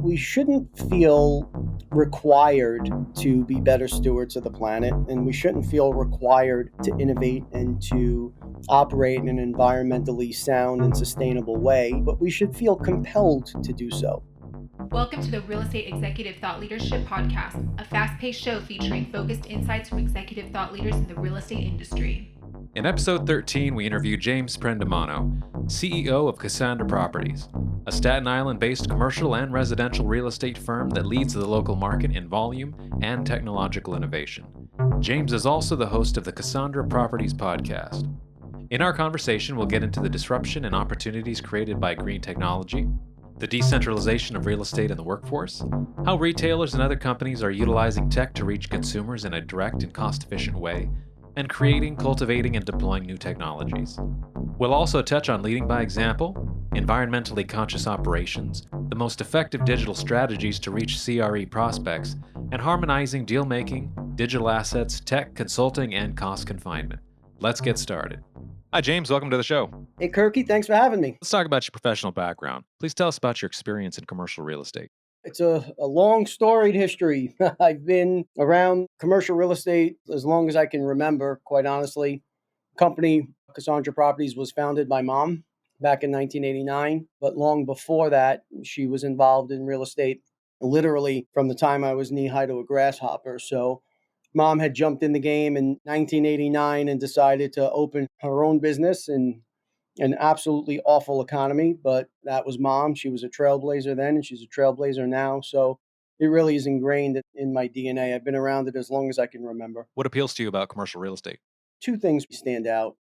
We shouldn't feel required to be better stewards of the planet, and we shouldn't feel required to innovate and to operate in an environmentally sound and sustainable way, but we should feel compelled to do so. Welcome to the Real Estate Executive Thought Leadership Podcast, a fast-paced show featuring focused insights from executive thought leaders in the real estate industry. In episode 13, we interview James Prendamano, CEO of Casandra Properties, a Staten Island-based commercial and residential real estate firm that leads the local market in volume and technological innovation. James is also the host of the Casandra Properties Podcast. In our conversation, we'll get into the disruption and opportunities created by green technology, the decentralization of real estate and the workforce, how retailers and other companies are utilizing tech to reach consumers in a direct and cost-efficient way, and creating, cultivating, and deploying new technologies. We'll also touch on leading by example, environmentally conscious operations, the most effective digital strategies to reach CRE prospects, and harmonizing deal-making, digital assets, tech, consulting, and cost confinement. Let's get started. Hi, James. Welcome to the show. Hey, Kirky, thanks for having me. Let's talk about your professional background. Please tell us about your experience in commercial real estate. It's a long storied history. I've been around commercial real estate as long as I can remember, quite honestly. Company, Casandra Properties, was founded by Mom back in 1989. But long before that, she was involved in real estate literally from the time I was knee-high to a grasshopper. So Mom had jumped in the game in 1989 and decided to open her own business in an absolutely awful economy, but that was Mom. She was a trailblazer then, and she's a trailblazer now. So it really is ingrained in my DNA. I've been around it as long as I can remember. What appeals to you about commercial real estate? Two things stand out.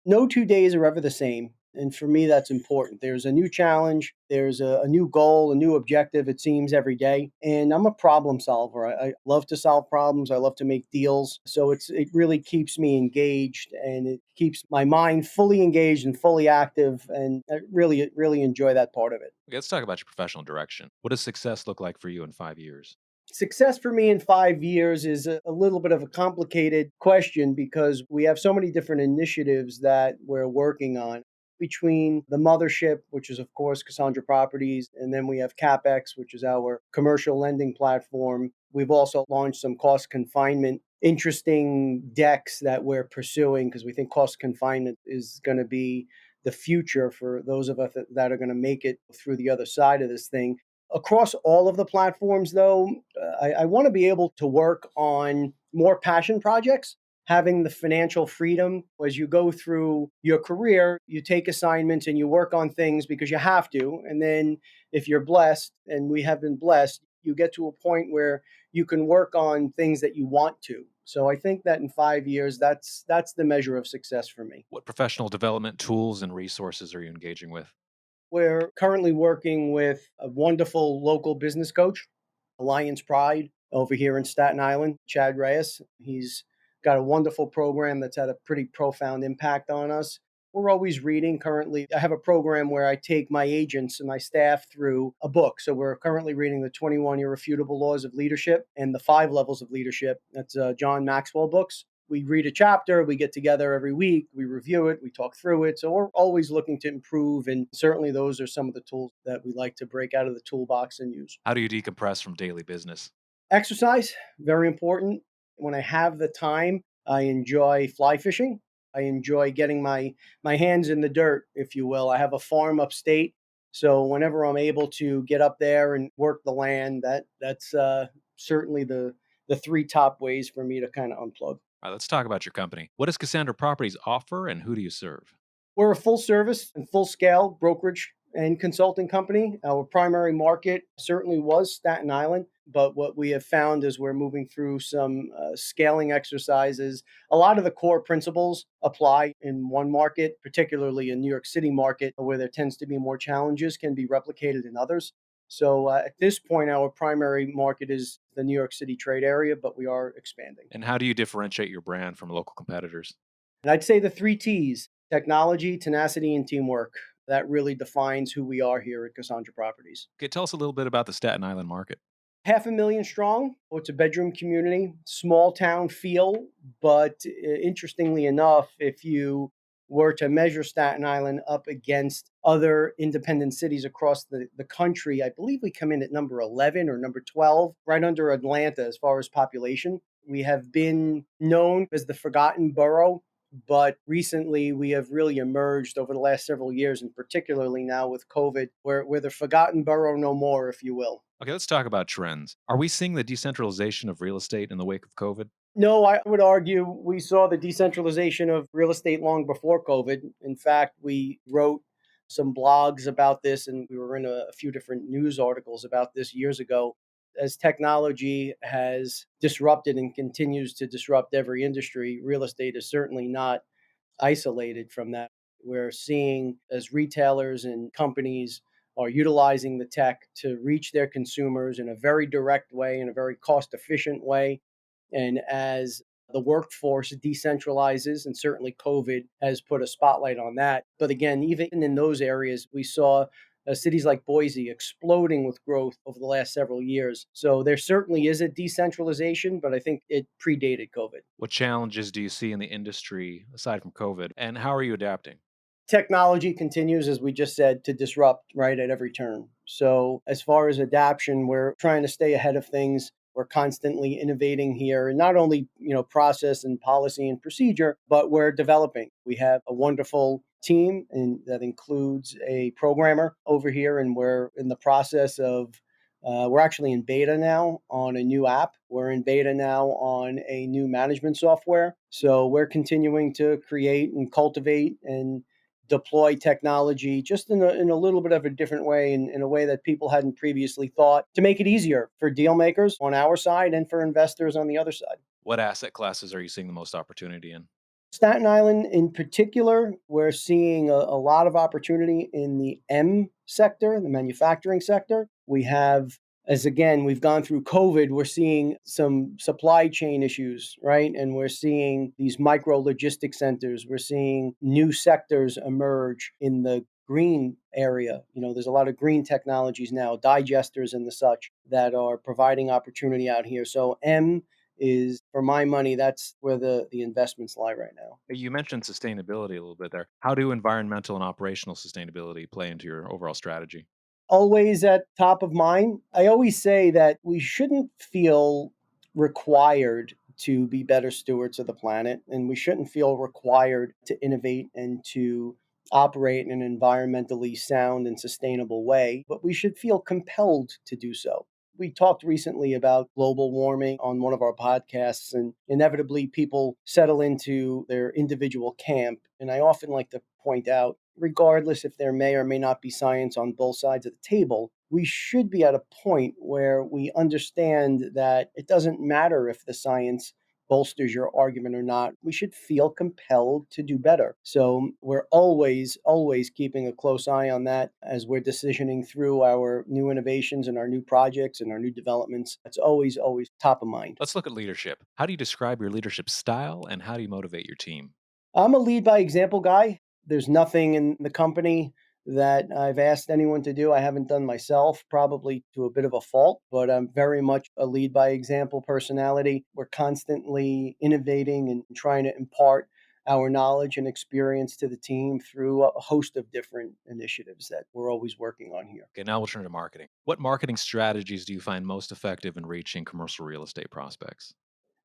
No 2 days are ever the same. And for me, that's important. There's a new challenge. There's a new goal, a new objective, it seems, every day. And I'm a problem solver. I love to solve problems. I love to make deals. So it really keeps me engaged, and it keeps my mind fully engaged and fully active. And I really enjoy that part of it. Okay, let's talk about your professional direction. What does success look like for you in 5 years? Success for me in 5 years is a little bit of a complicated question because we have so many different initiatives that we're working on. Between the mothership, which is, of course, Casandra Properties, and then we have CapEx, which is our commercial lending platform. We've also launched some cost confinement, interesting decks that we're pursuing because we think cost confinement is going to be the future for those of us that are going to make it through the other side of this thing. Across all of the platforms, though, I want to be able to work on more passion projects. Having the financial freedom as you go through your career, you take assignments and you work on things because you have to. And then if you're blessed, and we have been blessed, you get to a point where you can work on things that you want to. So I think that in 5 years, that's the measure of success for me. What professional development tools and resources are you engaging with? We're currently working with a wonderful local business coach, Alliance Pride, over here in Staten Island, Chad Reyes. He's got a wonderful program that's had a pretty profound impact on us. We're always reading. Currently, I have a program where I take my agents and my staff through a book. So we're currently reading the 21 Irrefutable Laws of Leadership and the 5 Levels of Leadership. That's John Maxwell books. We read a chapter, we get together every week, we review it, we talk through it. So we're always looking to improve. And certainly those are some of the tools that we like to break out of the toolbox and use. How do you decompress from daily business? Exercise, very important. When I have the time, I enjoy fly fishing. I enjoy getting my hands in the dirt, if you will. I have a farm upstate. So whenever I'm able to get up there and work the land, that's certainly the 3 top ways for me to kind of unplug. All right, let's talk about your company. What does Casandra Properties offer and who do you serve? We're a full service and full scale brokerage and consulting company. Our primary market certainly was Staten Island, but what we have found as we're moving through some scaling exercises, a lot of the core principles apply in one market, particularly in New York City market, where there tends to be more challenges, can be replicated in others. So at this point, our primary market is the New York City trade area, but we are expanding. And how do you differentiate your brand from local competitors? And I'd say the 3 T's: technology, tenacity, and teamwork. That really defines who we are here at Casandra Properties. Okay, tell us a little bit about the Staten Island market. 500,000 strong. It's a bedroom community, small town feel, but interestingly enough, if you were to measure Staten Island up against other independent cities across the country, I believe we come in at number 11 or number 12, right under Atlanta as far as population. We have been known as the forgotten borough, but recently we have really emerged over the last several years, and particularly now with COVID, where we're the forgotten borough no more, if you will. Okay, let's talk about trends. Are we seeing the decentralization of real estate in the wake of COVID? No, I would argue we saw the decentralization of real estate long before COVID. In fact, we wrote some blogs about this, and we were in a few different news articles about this years ago. As technology has disrupted and continues to disrupt every industry, real estate is certainly not isolated from that. We're seeing as retailers and companies are utilizing the tech to reach their consumers in a very direct way, in a very cost efficient way. And as the workforce decentralizes, and certainly COVID has put a spotlight on that. But again, even in those areas, we saw cities like Boise exploding with growth over the last several years. So there certainly is a decentralization, but I think it predated COVID. What challenges do you see in the industry aside from COVID, and how are you adapting? Technology continues, as we just said, to disrupt right at every turn. So as far as adaption, we're trying to stay ahead of things. We're constantly innovating here, and not only process and policy and procedure, but we're developing. We have a wonderful team, and that includes a programmer over here, and we're in the process of. We're actually in beta now on a new app. We're in beta now on a new management software. So we're continuing to create and cultivate and deploy technology just in a little bit of a different way, in a way that people hadn't previously thought, to make it easier for deal makers on our side and for investors on the other side. What asset classes are you seeing the most opportunity in? Staten Island in particular, we're seeing a lot of opportunity in the M sector, the manufacturing sector. We have, as again, we've gone through COVID, we're seeing some supply chain issues, right? And we're seeing these micro logistics centers. We're seeing new sectors emerge in the green area. There's a lot of green technologies now, digesters and the such, that are providing opportunity out here. So M is, for my money, that's where the investments lie right now. You mentioned sustainability a little bit there. How do environmental and operational sustainability play into your overall strategy? Always at top of mind. I always say that we shouldn't feel required to be better stewards of the planet, and we shouldn't feel required to innovate and to operate in an environmentally sound and sustainable way, but we should feel compelled to do so. We talked recently about global warming on one of our podcasts, and inevitably people settle into their individual camp. And I often like to point out, regardless if there may or may not be science on both sides of the table, we should be at a point where we understand that it doesn't matter if the science bolsters your argument or not. We should feel compelled to do better. So we're always keeping a close eye on that as we're decisioning through our new innovations and our new projects and our new developments. It's always top of mind. Let's look at leadership. How do you describe your leadership style, and how do you motivate your team? I'm a lead by example guy. There's nothing in the company that I've asked anyone to do I haven't done myself, probably to a bit of a fault, but I'm very much a lead by example personality. We're constantly innovating and trying to impart our knowledge and experience to the team through a host of different initiatives that we're always working on here. Okay, now we'll turn to marketing. What marketing strategies do you find most effective in reaching commercial real estate prospects?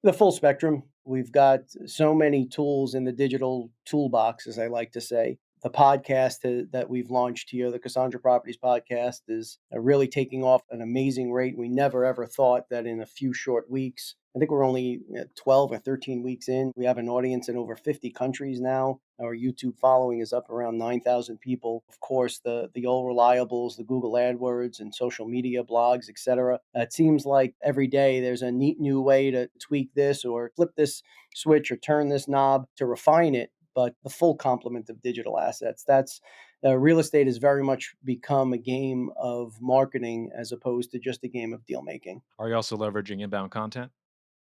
The full spectrum. We've got so many tools in the digital toolbox, as I like to say. The podcast that we've launched here, the Casandra Properties Podcast, is really taking off an amazing rate. We never, ever thought that in a few short weeks, I think we're only 12 or 13 weeks in, we have an audience in over 50 countries now. Our YouTube following is up around 9,000 people. Of course, the old reliables, the Google AdWords and social media blogs, etc. It seems like every day there's a neat new way to tweak this or flip this switch or turn this knob to refine it. But the full complement of digital assets, that's real estate has very much become a game of marketing as opposed to just a game of deal making. Are you also leveraging inbound content?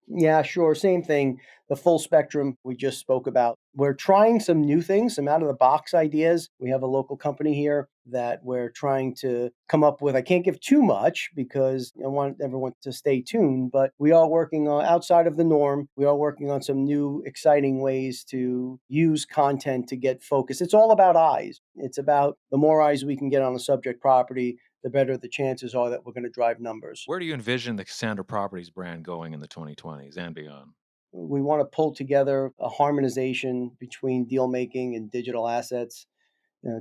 Yeah, sure. Same thing. The full spectrum we just spoke about. We're trying some new things, some out of the box ideas. We have a local company here that we're trying to come up with. I can't give too much because I want everyone to stay tuned, but we are working on outside of the norm. We are working on some new exciting ways to use content to get focus. It's all about eyes. It's about the more eyes we can get on a subject property, the better the chances are that we're going to drive numbers. Where do you envision the Casandra Properties brand going in the 2020s and beyond? We want to pull together a harmonization between deal making and digital assets,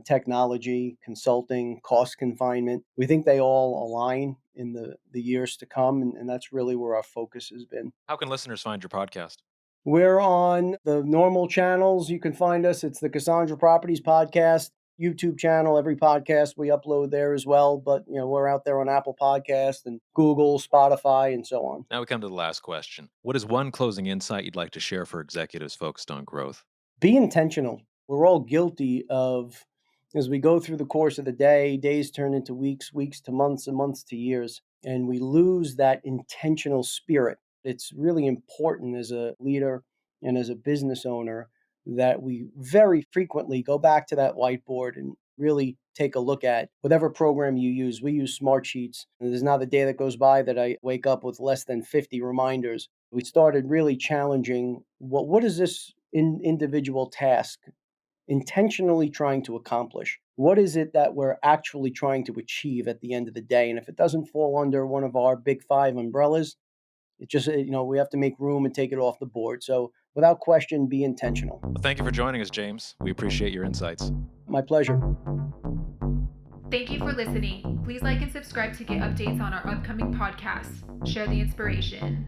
technology, consulting, cost confinement. We think they all align in the years to come, and that's really where our focus has been. How can listeners find your podcast? We're on the normal channels. You can find us. It's the Casandra Properties Podcast YouTube channel. Every podcast we upload there as well. But we're out there on Apple Podcast and Google, Spotify, and so on. Now we come to the last question. What is one closing insight you'd like to share for executives focused on growth? Be intentional. We're all guilty of, as we go through the course of the day, days turn into weeks, weeks to months, and months to years, and we lose that intentional spirit. It's really important as a leader and as a business owner that we very frequently go back to that whiteboard and really take a look at whatever program you use. We use Smart Sheets. And there's not a day that goes by that I wake up with less than 50 reminders. We started really challenging what is this individual task intentionally trying to accomplish? What is it that we're actually trying to achieve at the end of the day? And if it doesn't fall under one of our big 5 umbrellas, it just, we have to make room and take it off the board. So without question, be intentional. Well, thank you for joining us, James. We appreciate your insights. My pleasure. Thank you for listening. Please like and subscribe to get updates on our upcoming podcasts. Share the inspiration.